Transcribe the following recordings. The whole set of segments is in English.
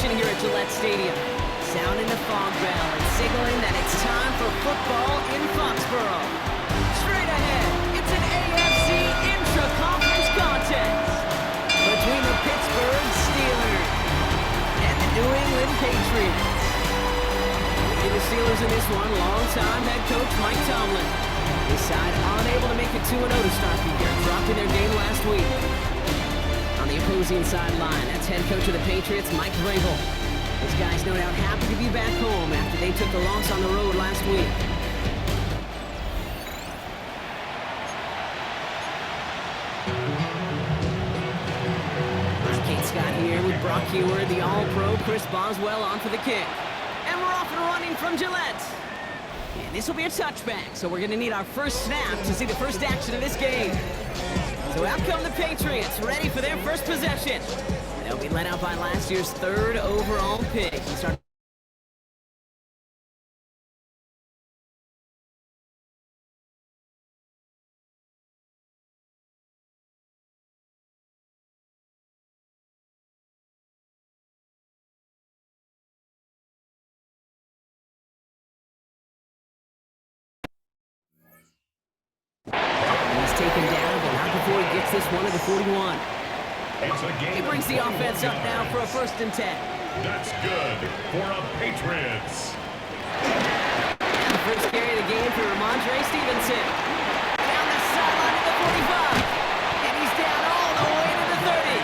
action here at Gillette Stadium. Sounding the fog bell and signaling that it's time for football in Foxborough. Straight ahead, it's an AFC intra-conference contest between the Pittsburgh Steelers and the New England Patriots. Leading the Steelers in this one, longtime head coach Mike Tomlin. His side unable to make it 2-0 to start the year, dropping their game last week. On the opposing sideline, that's head coach of the Patriots, Mike Vrabel. His guys no doubt happy to be back home after they took the loss on the road last week. Kate Scott here with Brock Heward, the All-Pro Chris Boswell on for the kick. And we're off and running from Gillette. And this will be a touchback, so we're going to need our first snap to see the first action of this game. So out come the Patriots, ready for their first possession. They'll be led out by last year's 3rd overall pick. He's taken down, but not before he gets this one at the 41. He brings the offense up now for a 1st and 10. That's good for the Patriots. And the first carry of the game for Ramondre Stevenson. Down the sideline at the 45. And he's down all the way to the 30.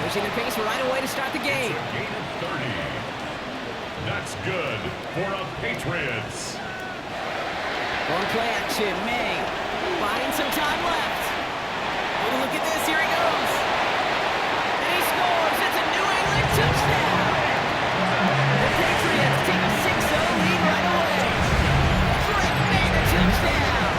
Pushing the pace right away to start the game. It's a gain of 30. That's good for the Patriots. One play action, May. Buying some time left. Oh, look at this, here he goes. And he scores, it's a New England touchdown. The Patriots take a 6-0 lead right away. Drake made a touchdown.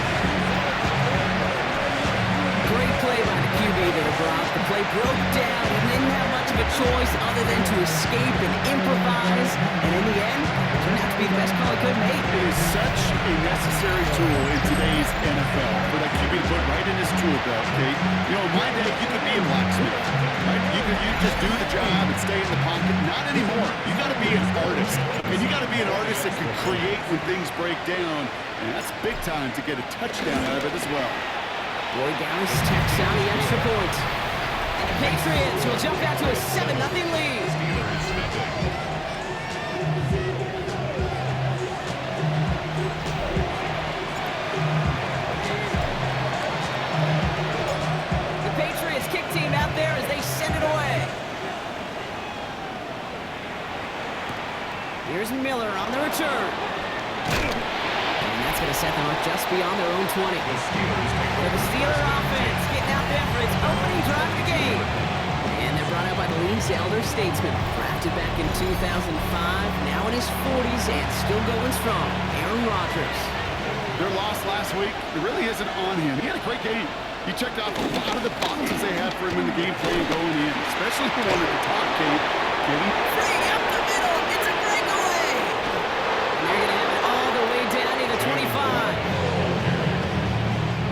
Great play by the QB there, Brock. The play broke down. He didn't have much of a choice other than to escape and improvise. And in the end, it turned out to be the best call he could make. It is such a necessary tool in today's NFL for that QB to put right in his tool belt, Kate. You know, in my day, you could be a blacksmith, right? You just do the job and stay in the pocket. Not anymore. You got to be an artist. And you got to be an artist that can create when things break down. And that's big time to get a touchdown out of it as well. Boy Dallas tacks down the extra point. And the Patriots will jump out to a 7-0 lead. The Patriots kick team out there as they send it away. Here's Miller on the return. And that's going to set them up just beyond their own 20. For the Steeler offense getting out there for its opening drive of the game. And they're brought out by the league's elder statesman. Drafted back in 2005, now in his 40s and still going strong. Aaron Rodgers. Their loss last week, it really isn't on him. He had a great game. He checked off a lot of the boxes they had for him in the game plan going in, especially the one at the top, Kate. Free up the middle. It's a breakaway. And they're going to have it all the way down to the 25.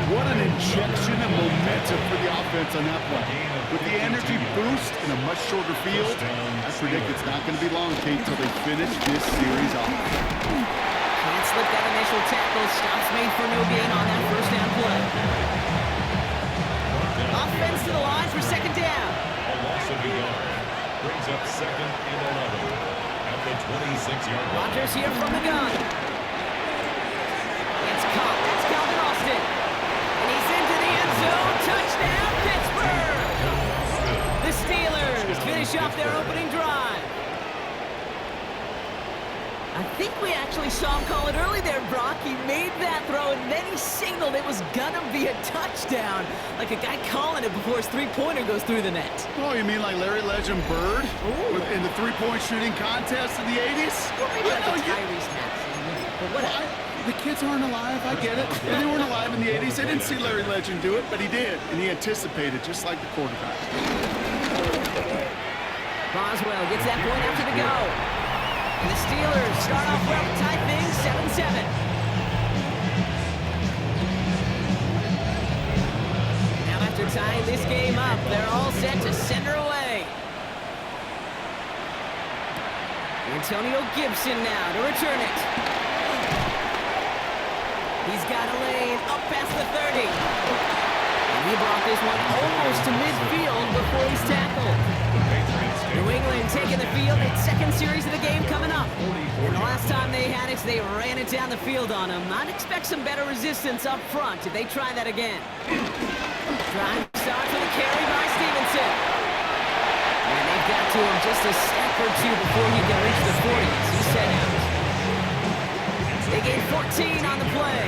What an injection of momentum for the offense on that play. With the energy boost in a much shorter field, I predict it's not going to be long, Kate, until they finish this series off. Can't slip that initial tackle. Stops made for no gain on that 1st down play. Offense to the line for 2nd down. A loss of a yard. Brings up 2nd and 11 at the 26-yard line. Rodgers here from the gun. It's caught. That's Calvin Austin. And he's into the end zone. Touchdown, Pittsburgh! The Steelers finish off their opening drive. I think we actually saw him call it early there, Brock. He made that throw, and then he signaled it was gonna be a touchdown. Like a guy calling it before his 3-pointer goes through the net. Oh, you mean like Larry Legend Bird in the 3-point shooting contest in the 80s? Well, maybe like a Tyrese Maxey. But whatever. The kids aren't alive, I get it. They weren't alive in the 80s. They didn't see Larry Legend do it, but he did. And he anticipated, just like the quarterback. Boswell gets that point after the go. And the Steelers start off well to tie things 7-7. Now after tying this game up, they're all set to send her away. Gibson now to return it. He's got a lane up past the 30. And he brought this one almost to midfield before he's tackled. New England taking the field. Its second series of the game coming up. And the last time they had it, they ran it down the field on him. I'd expect some better resistance up front if they try that again. Drive starts with a carry by Stevenson. And they've got to him just a step or two before he can reach the 40s. He's set out. They gain 14 on the play.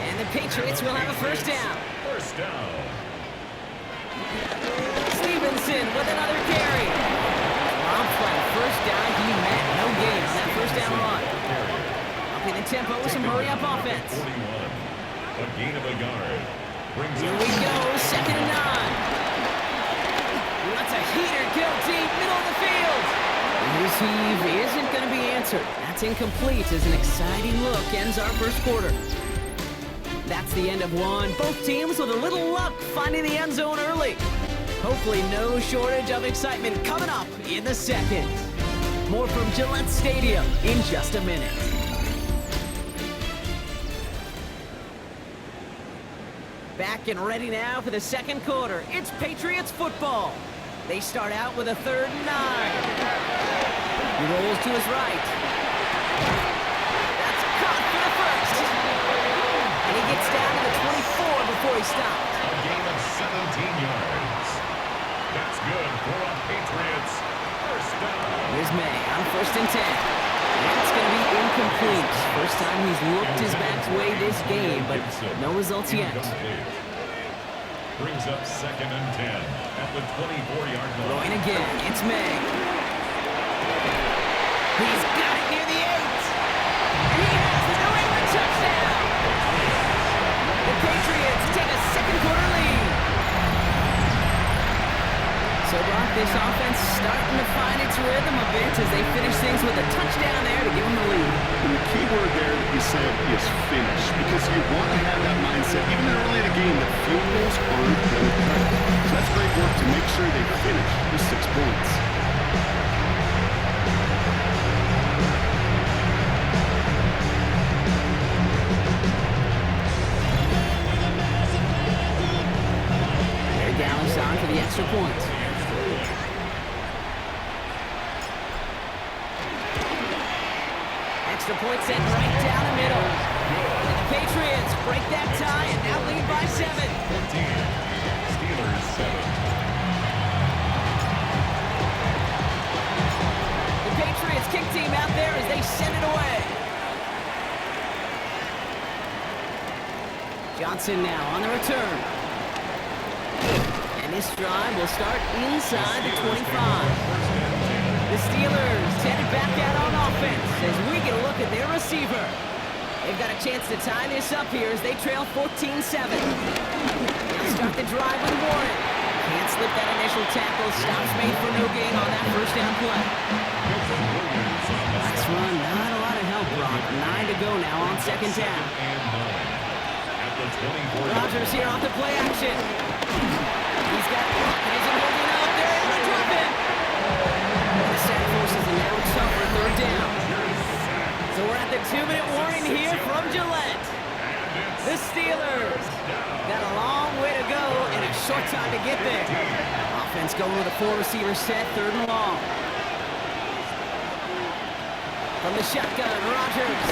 And the Patriots will have a first down. First down. Stevenson with another carry. Rob flat, first down. He met no gain on that first down run. Upping the tempo with some hurry-up offense. 41. A gain of a yard. Here we go, 2nd and 9. That's a heater, kill deep, middle of the field. His heave isn't going to be answered. That's incomplete as an exciting look ends our first quarter. That's the end of one. Both teams with a little luck finding the end zone early. Hopefully no shortage of excitement coming up in the second. More from Gillette Stadium in just a minute. Back and ready now for the second quarter. It's Patriots football. They start out with a 3rd and 9. He rolls to his right. That's caught for the first. And he gets down to the 24 before he stops. A gain of 17 yards. That's good for a Patriots first down. Here's May on 1st and 10. That's going to be incomplete. First time he's looked his back way this game, but no results yet. Brings up 2nd and 10 at the 24-yard line. Going again, it's May. He's got it near the 8. And he has the New England touchdown. The Patriots take a second quarter lead. So, Brock, this offense starting to find its rhythm a bit as they finish things with a touchdown there to give them the lead. And the key word there that you said is finish, because you want to have that mindset, even early in the game, that field goals aren't going to cut. So that's great work to make sure they finish with 6 points. They're down on for the extra point. Extra point sent right down the middle. And the Patriots break that tie and now lead by 7. 14. Steelers 7. The Patriots kick team out there as they send it away. Johnson now on the return. And this drive will start inside the 25. The Steelers headed back out on offense as we get a look at their receiver. They've got a chance to tie this up here as they trail 14-7. Now start the drive with Warren. Can't slip that initial tackle. Stops made for no gain on that first down play. Nice run. Not a lot of help, Brock. 9 to go now on 2nd down. Rodgers here off the play action. He's got Brock and isn't holding up. They're able to drop him. The sack forces a now tougher 3rd down. So we're at the 2-minute warning here from Gillette. The Steelers got a long way to go and a short time to get there. Offense going with a 4-receiver set, 3rd and long. From the shotgun, Rodgers.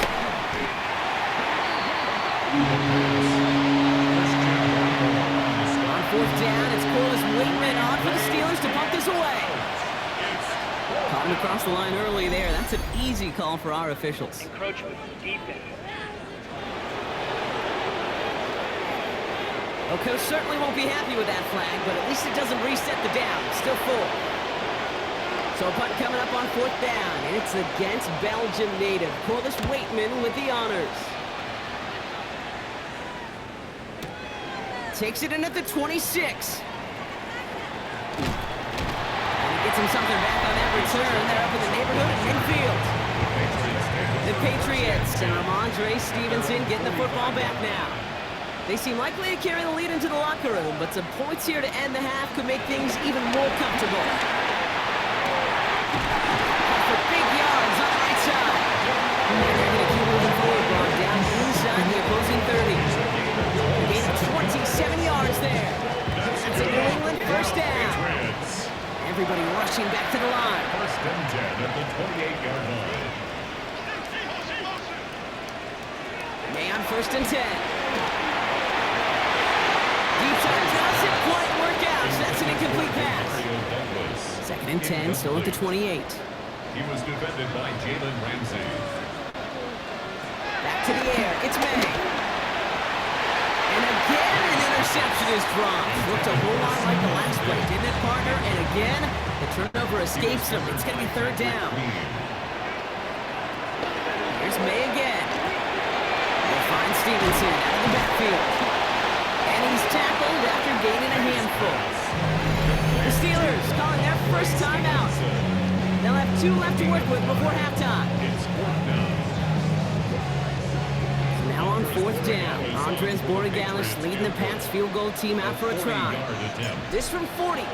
On 4th down, it's Corliss Waitman on for the Steelers to pump this away. Caught him across the line early there. That's an easy call for our officials. Encroachment defense. Well, Coach certainly won't be happy with that flag, but at least it doesn't reset the down. Still 4. So a punt coming up on 4th down, and it's against Belgium native Corliss Waitman with the honors. Takes it in at the 26. Gets him something back on that return. They're up in the neighborhood at midfield. The Patriots and Ramondre Stevenson getting the football back now. They seem likely to carry the lead into the locker room, but some points here to end the half could make things even more comfortable. For big yards on the Everybody rushing back to the line. First and 10 at the 28-yard line. May on first and 10. Deep shot doesn't quite work out. So that's an incomplete pass. Second and 10, still at the 28. He was defended by Jalen Ramsey. Back to the air. It's May. And again, an interception is dropped. Looked a whole lot like the last play, didn't it, partner? And again, the turnover escapes him. It's going to be third down. Here's May again. They'll find Stevenson out of the backfield. And he's tackled after gaining a handful. The Steelers calling their first timeout. They'll have 2 left to work with before halftime. It's fourth down. Now on fourth down, Andres Borregales leading the Pats field goal team out for a try. This from 40.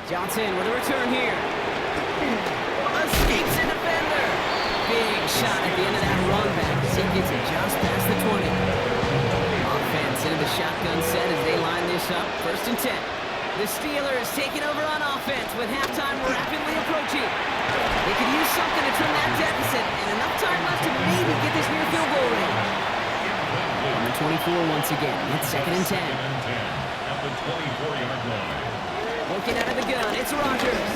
Johnson with a return here. Escapes a defender. Big shot at the end of that run back as he gets it just past the 20. Offense into the shotgun set as they line this up. First and 10. The Steelers taking over on offense with halftime rapidly approaching. They could use something to trim that deficit and enough time left to maybe get this near field goal range. On the 24 once again. It's second and 10. At the 24-yard line. Looking out of the gun, it's Rodgers.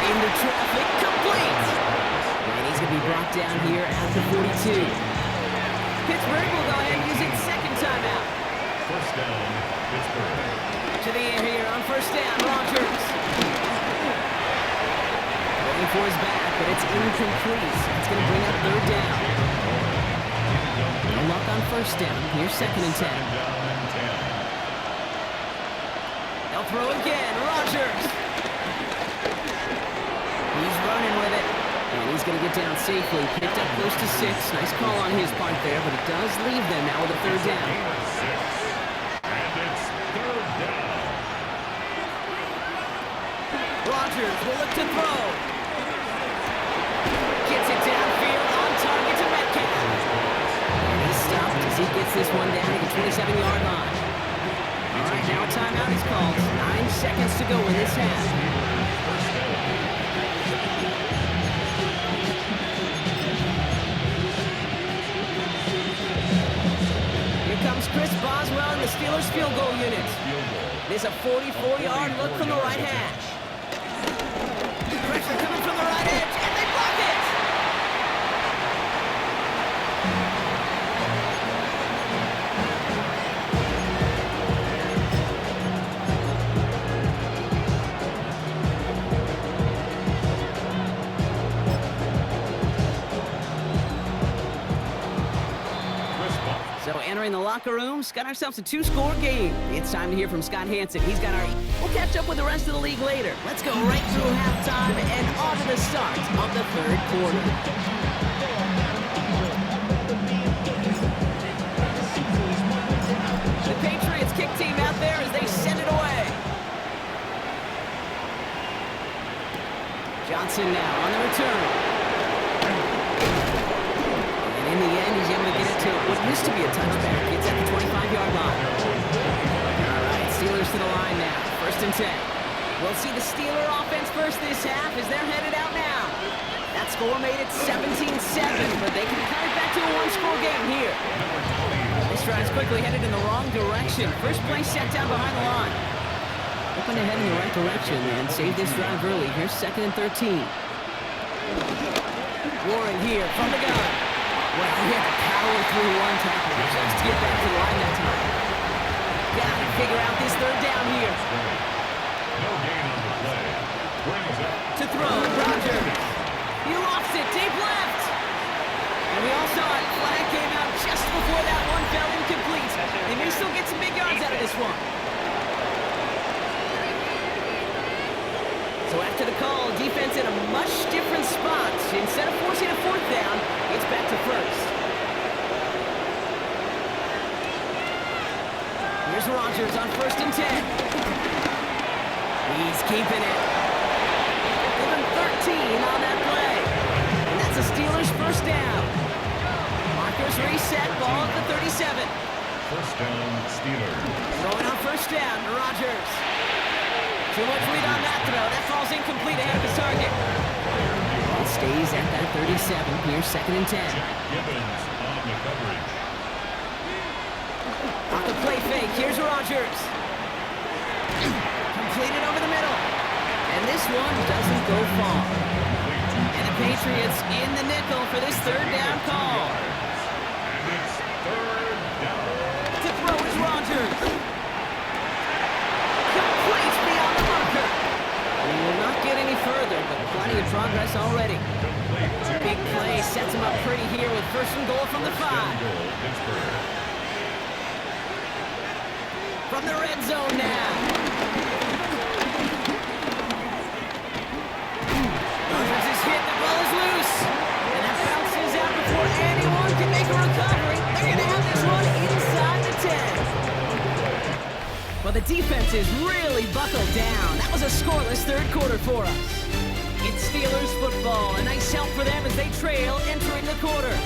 Into traffic, complete. And he's going to be brought down here at the 42. Pittsburgh will go ahead and use its second timeout. First down, Pittsburgh. To the air here on first down, Rodgers. Going for his back, but it's incomplete. So that's going to bring up third down. No luck on first down. Here's second and 10. They'll throw again, Rodgers. He's running with it, and he's going to get down safely. Picked up close to 6. Nice call on his part there, but it does leave them now with a third down. And it's third down. Rodgers will look to throw. Gets it downfield on target to Metcalf. And he's stopped as he gets this one down at the 27-yard line. All right, now a timeout is called. 9 seconds to go in this half. Here comes Chris Boswell in the Steelers field goal unit. There's a 44-yard look from the right hash. Pressure coming from the right edge, and they block it! So entering the locker rooms, got ourselves a 2-score game. It's time to hear from Scott Hansen. He's got our... We'll catch up with the rest of the league later. Let's go right through halftime and on to the start of the third quarter. The Patriots kick team out there as they send it away. Johnson now on the return. In the end, he's able to get it to what used to be a touchback. It's at the 25-yard line. All right, Steelers to the line now. First and 10. We'll see the Steeler offense first this half as they're headed out now. That score made it 17-7, but they can cut it back to a 1-score game here. This drive's quickly headed in the wrong direction. First play set down behind the line. Hoping to head in the right direction and save this drive early. Here's second and 13. Warren here from the gun. Well, he had to power through one tackle just to get back to the line that time. Got to figure out this third down here. No gain on the play. Brings up. To throw, Rodgers. He lost it, deep left. And we all saw it. Flag came out just before that one fell incomplete. They may still get some big yards out of this one. So after the call, defense in a much different spot. Instead of forcing a fourth down, It's back to first. Here's Rodgers on 1st and 10. He's keeping it. Give him 13 on that play. And that's a Steelers first down. Markers reset, ball at the 37. First down, Steelers. Throwing on 1st down to Rodgers. Too much lead on that throw. That falls incomplete ahead of his target. Ball stays at that 37. Here's 2nd and 10. Gibbons on the coverage. Off the play fake, here's Rodgers. Completed over the middle. And this one doesn't go far. And the Patriots in the nickel for this 3rd down call. And it's 3rd down. To throw is Rodgers. Complete beyond the marker. And he will not get any further, but plenty of progress already. Big play sets him up pretty here with 1st and goal from the 5. Goal, Pittsburgh. From the red zone now. Rodgers is hit, the ball is loose. And that bounces out before anyone can make a recovery. They're going to have this one inside the 10. Well, the defense is really buckled down. That was a scoreless 3rd quarter for us. It's Steelers football. A nice help for them as they trail entering the quarter.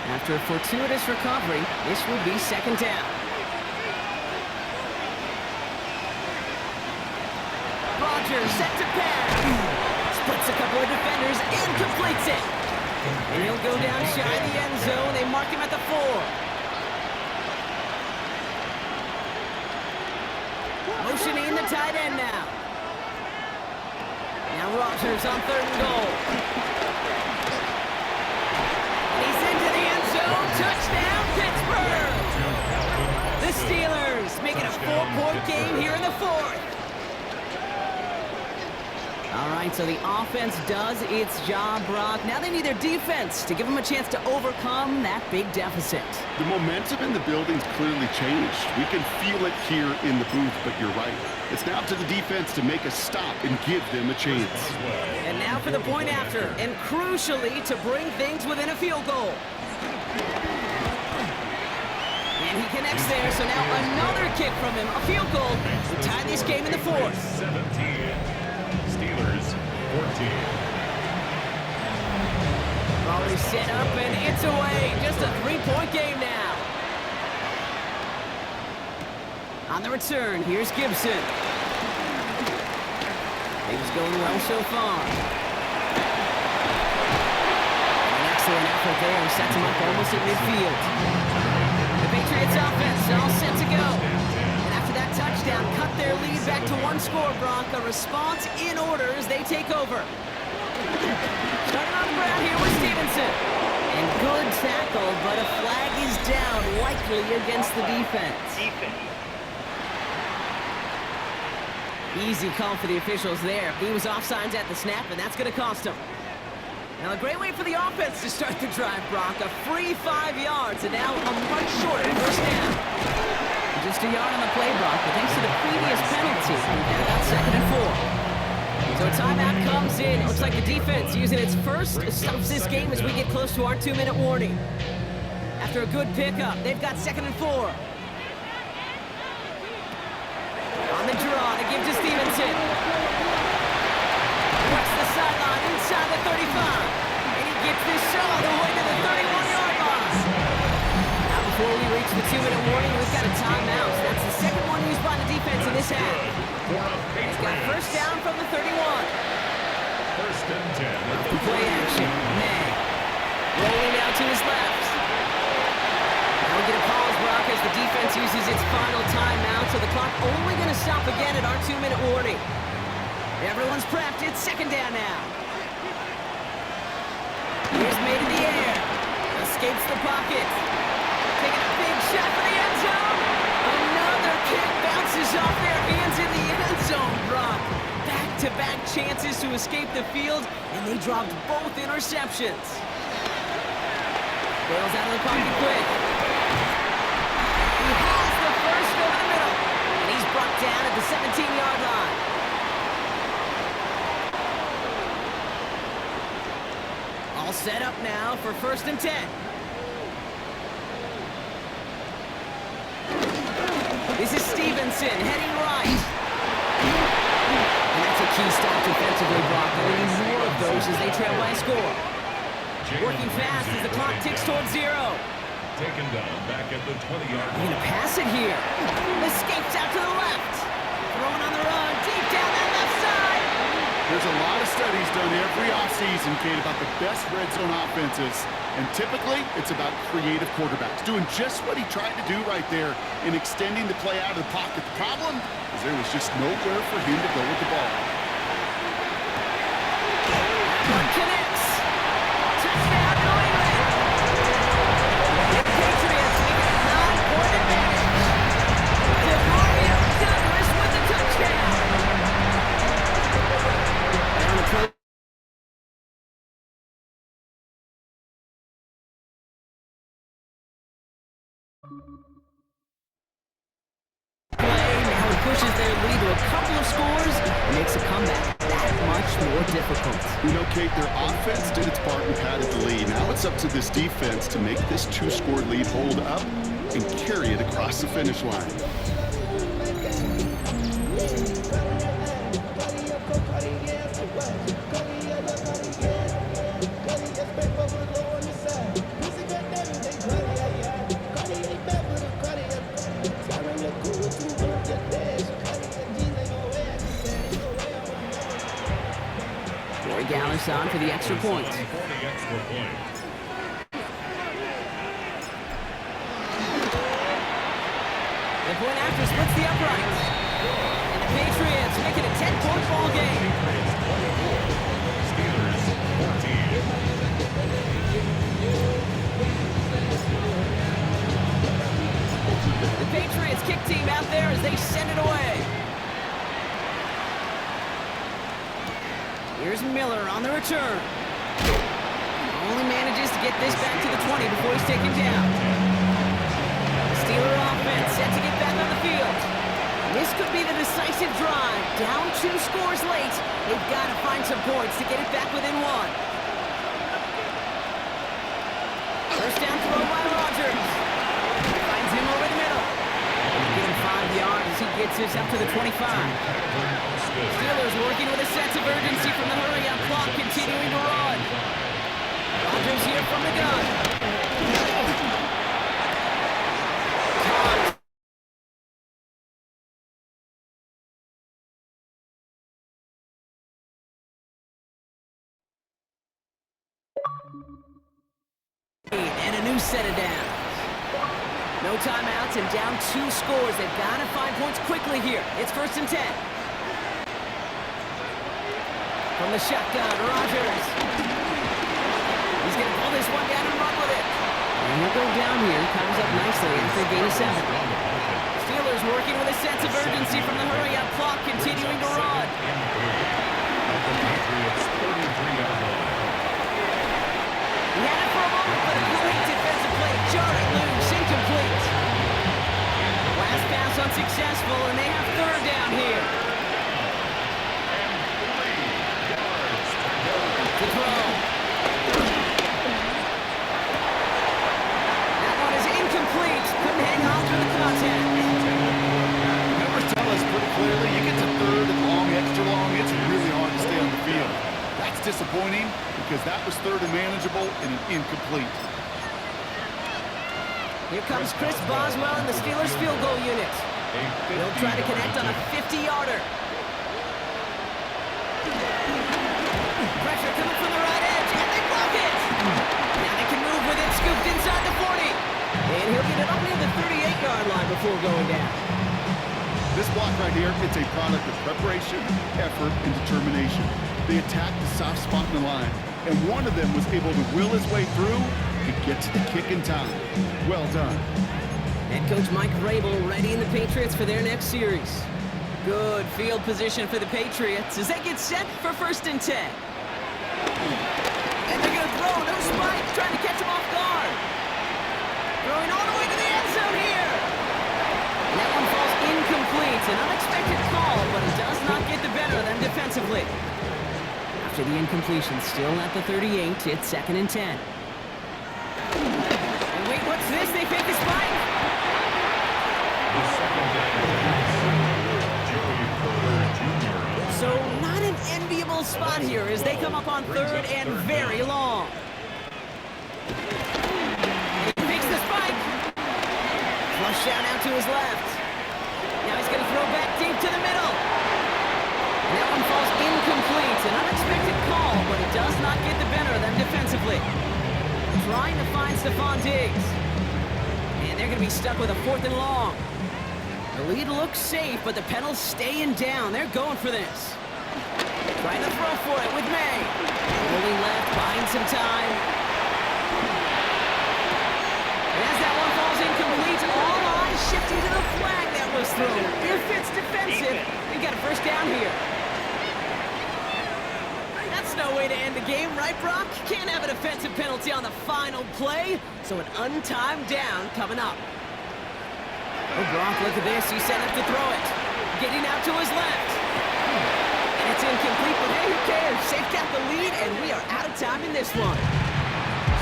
After a fortuitous recovery, this will be 2nd down. Rodgers set to pass. Splits a couple of defenders and completes it. And he'll go down shy of the end zone. They mark him at the 4. Motioning the tight end now. Now Rodgers on 3rd and goal. Touchdown, Pittsburgh! The Steelers making a 4-point game here in the 4th. All right, so the offense does its job, Brock. Now they need their defense to give them a chance to overcome that big deficit. The momentum in the building's clearly changed. We can feel it here in the booth, but you're right. It's now up to the defense to make a stop and give them a chance. And now for the point after, and crucially to bring things within a field goal. And he connects there, so now another kick from him, a field goal to tie this game in the 4th. 17. Steelers 14. Ball is set up and it's away. Just a 3-point game now. On the return, here's Gibson. Things going well so far. An excellent effort there. Sets him up almost at midfield. The Patriots offense all set to go. And after that touchdown, cut their lead back to 1 score, Brock. A response in order as they take over. Starting on the ground here with Stevenson. And good tackle, but a flag is down, likely against the defense. Easy call for the officials there. He was offsides at the snap, and that's going to cost him. Now, a great way for the offense to start the drive, Brock. A free 5 yards, and now a much shorter 1st down. Just a yard on the play, Brock, but thanks to the previous penalty, we've now got 2nd and 4. So a timeout comes in. It looks like the defense using its first stops this game as we get close to our 2-minute warning. After a good pickup, they've got 2nd and 4. On the draw to give to Stevenson. Works the sideline inside the 35. And he gets this all the way to the 31-yard line. Now before we reach the 2-minute warning, we've got a timeout. That's the 2nd one used by the defense in this half. He's got 1st down from the 31. 1st and 10. Play action. May. Rolling out to his left. Now we get a pause, Brock, as the defense uses its final timeout, so the clock only going to stop again at our 2-minute warning. Everyone's prepped. It's 2nd down now. Here's made in the air. Escapes the pocket. Taking a big shot for the end zone. Another kick bounces off their hands in the end zone, Brock. Back-to-back chances to escape the field, and they dropped both interceptions. Bails out of the pocket quick. He has the first over the middle. And he's brought down at the 17-yard line. All set up now for 1st and 10. This is Stevenson heading right. And that's a key stop defensively blocked. They need more of those as they trail by a score. Working fast as the clock ticks towards 0. Taken down back at the 20-yard line. Gonna pass it here. Escapes out to the left. Throwing on the run, deep down that left side. There's a lot of studies done every offseason, Kate, about the best red zone offenses. And typically, it's about creative quarterbacks, doing just what he tried to do right there in extending the play out of the pocket. The problem is there was just nowhere for him to go with the ball. Connects. Touchdown, New England. The Patriots make it a 9-point advantage. Demario Douglas with the touchdown. Down the play. Now it pushes their lead to a couple of scores and makes a comeback that much more difficult. You know, Kate, their offense did its part and padded the lead. Now it's up to this defense to make this 2-score lead hold up and carry it across the finish line. Gallus on for the extra point. For the extra point. The point after splits the uprights. And the Patriots make it a 10-point ball game. Steelers 14. The Patriots kick team out there as they send it away. Here's Miller on the return. Only manages to get this back to the 20 before he's taken down. Steeler offense set to get back on the field. This could be the decisive drive. Down 2 scores late. They've got to find some points to get it back within 1. First down throw by Rodgers. Finds him over the middle. Get him 5 yards as he gets this up to the 25. Steelers working with a sense of urgency from the hurry-up clock, continuing to run. Rodgers here from the gun. And a new set of downs. No timeouts and down 2 scores. They've got to find points quickly here. It's 1st and 10. From the shotgun, Rodgers. He's going to pull this one down and run with it. And he'll go down here. Comes up nicely after a gain of 7. Steelers working with a sense of urgency from the hurry-up clock, continuing to run. He had it for a moment, but a great defensive play. Jarring loose, incomplete. Last pass unsuccessful, and they have 3rd down here. To throw. That one is incomplete. Couldn't hang on through the contact. Numbers tell us pretty clearly, you get to 3rd and long, extra long, it's really hard to stay on the field. That's disappointing because that was 3rd and manageable and an incomplete. Here comes Chris Boswell in the Steelers field goal unit. He'll try to connect on a 50-yarder. Pressure coming from the right edge, and they block it! Now they can move with it, scooped inside the 40. And he'll get it up near the 38-yard line before going down. This block right here, it's a product of preparation, effort, and determination. They attacked the soft spot in the line, and one of them was able to will his way through and get to the kick in time. Well done. Head coach Mike Vrabel readying the Patriots for their next series. Good field position for the Patriots as they get set for 1st and 10. And they're going to throw, no spike, trying to catch him off guard. Throwing all the way to the end zone here. And that one falls incomplete. An unexpected call, but it does not get the better of them defensively. After the incompletion, still at the 38, it's 2nd and 10. And wait, what's this? They fake the spike. The second down pass. Joey Porter Jr. So not an enviable spot here as they come up on 3rd and very long. He fakes the spike. Flush down out to his left. Now he's going to throw back deep to the middle. And that one falls incomplete. An unexpected call, but it does not get the better of them defensively. Trying to find Stephon Diggs. And they're going to be stuck with a 4th and long. The lead looks safe, but the Penals staying down. They're going for this. Trying to throw for it with May. Rolling left, buying some time. And as that one falls incomplete, all eyes shifting to the flag that was thrown. If it's defensive, we got a 1st down here. That's no way to end the game, right, Brock? Can't have a defensive penalty on the final play, so an untimed down coming up. Oh, Brock, look at this. He's set up to throw it. Getting out to his left. And it's incomplete, but hey, who cares? They've got the lead, and we are out of time in this one.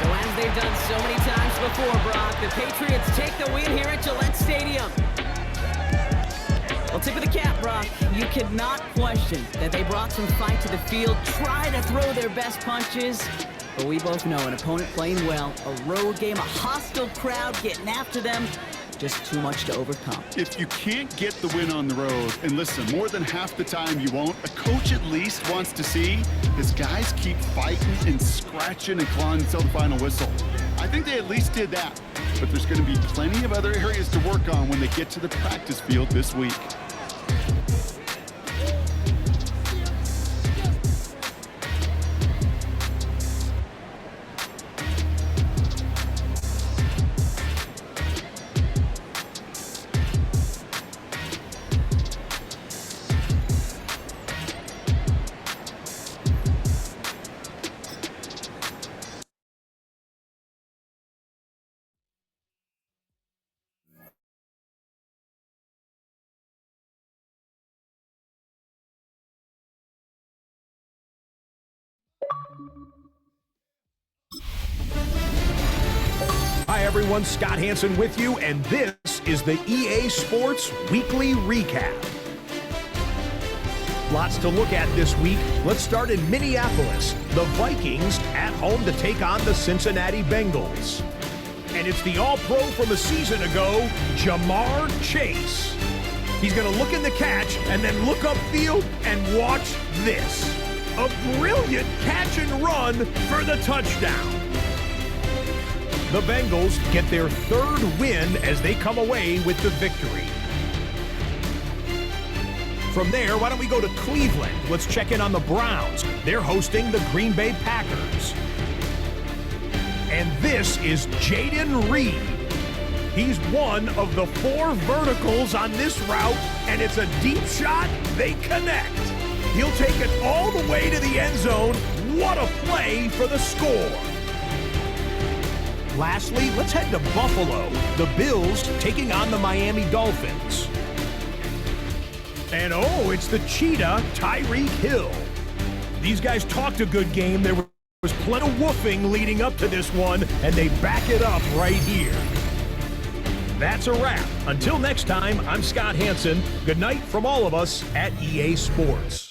So as they've done so many times before, Brock, the Patriots take the win here at Gillette Stadium. Well, tip of the cap, Brock. You could not question that they brought some fight to the field, try to throw their best punches. But we both know an opponent playing well, a road game, a hostile crowd getting after them. Just too much to overcome. If you can't get the win on the road, and listen, more than half the time you won't, a coach at least wants to see his guys keep fighting and scratching and clawing until the final whistle. I think they at least did that. But there's going to be plenty of other areas to work on when they get to the practice field this week. Hi everyone, Scott Hansen with you, and this is the EA Sports Weekly Recap. Lots to look at this week. Let's start in Minneapolis. The Vikings at home to take on the Cincinnati Bengals. And it's the All-Pro from a season ago, Jamar Chase. He's going to look in the catch and then look upfield and watch this. A brilliant catch and run for the touchdown. The Bengals get their 3rd win as they come away with the victory. From there, why don't we go to Cleveland? Let's check in on the Browns. They're hosting the Green Bay Packers. And this is Jaden Reed. He's one of the 4 verticals on this route, and it's a deep shot. They connect. He'll take it all the way to the end zone. What a play for the score. Lastly, let's head to Buffalo. The Bills taking on the Miami Dolphins. And oh, it's the Cheetah, Tyreek Hill. These guys talked a good game. There was plenty of woofing leading up to this one, and they back it up right here. That's a wrap. Until next time, I'm Scott Hansen. Good night from all of us at EA Sports.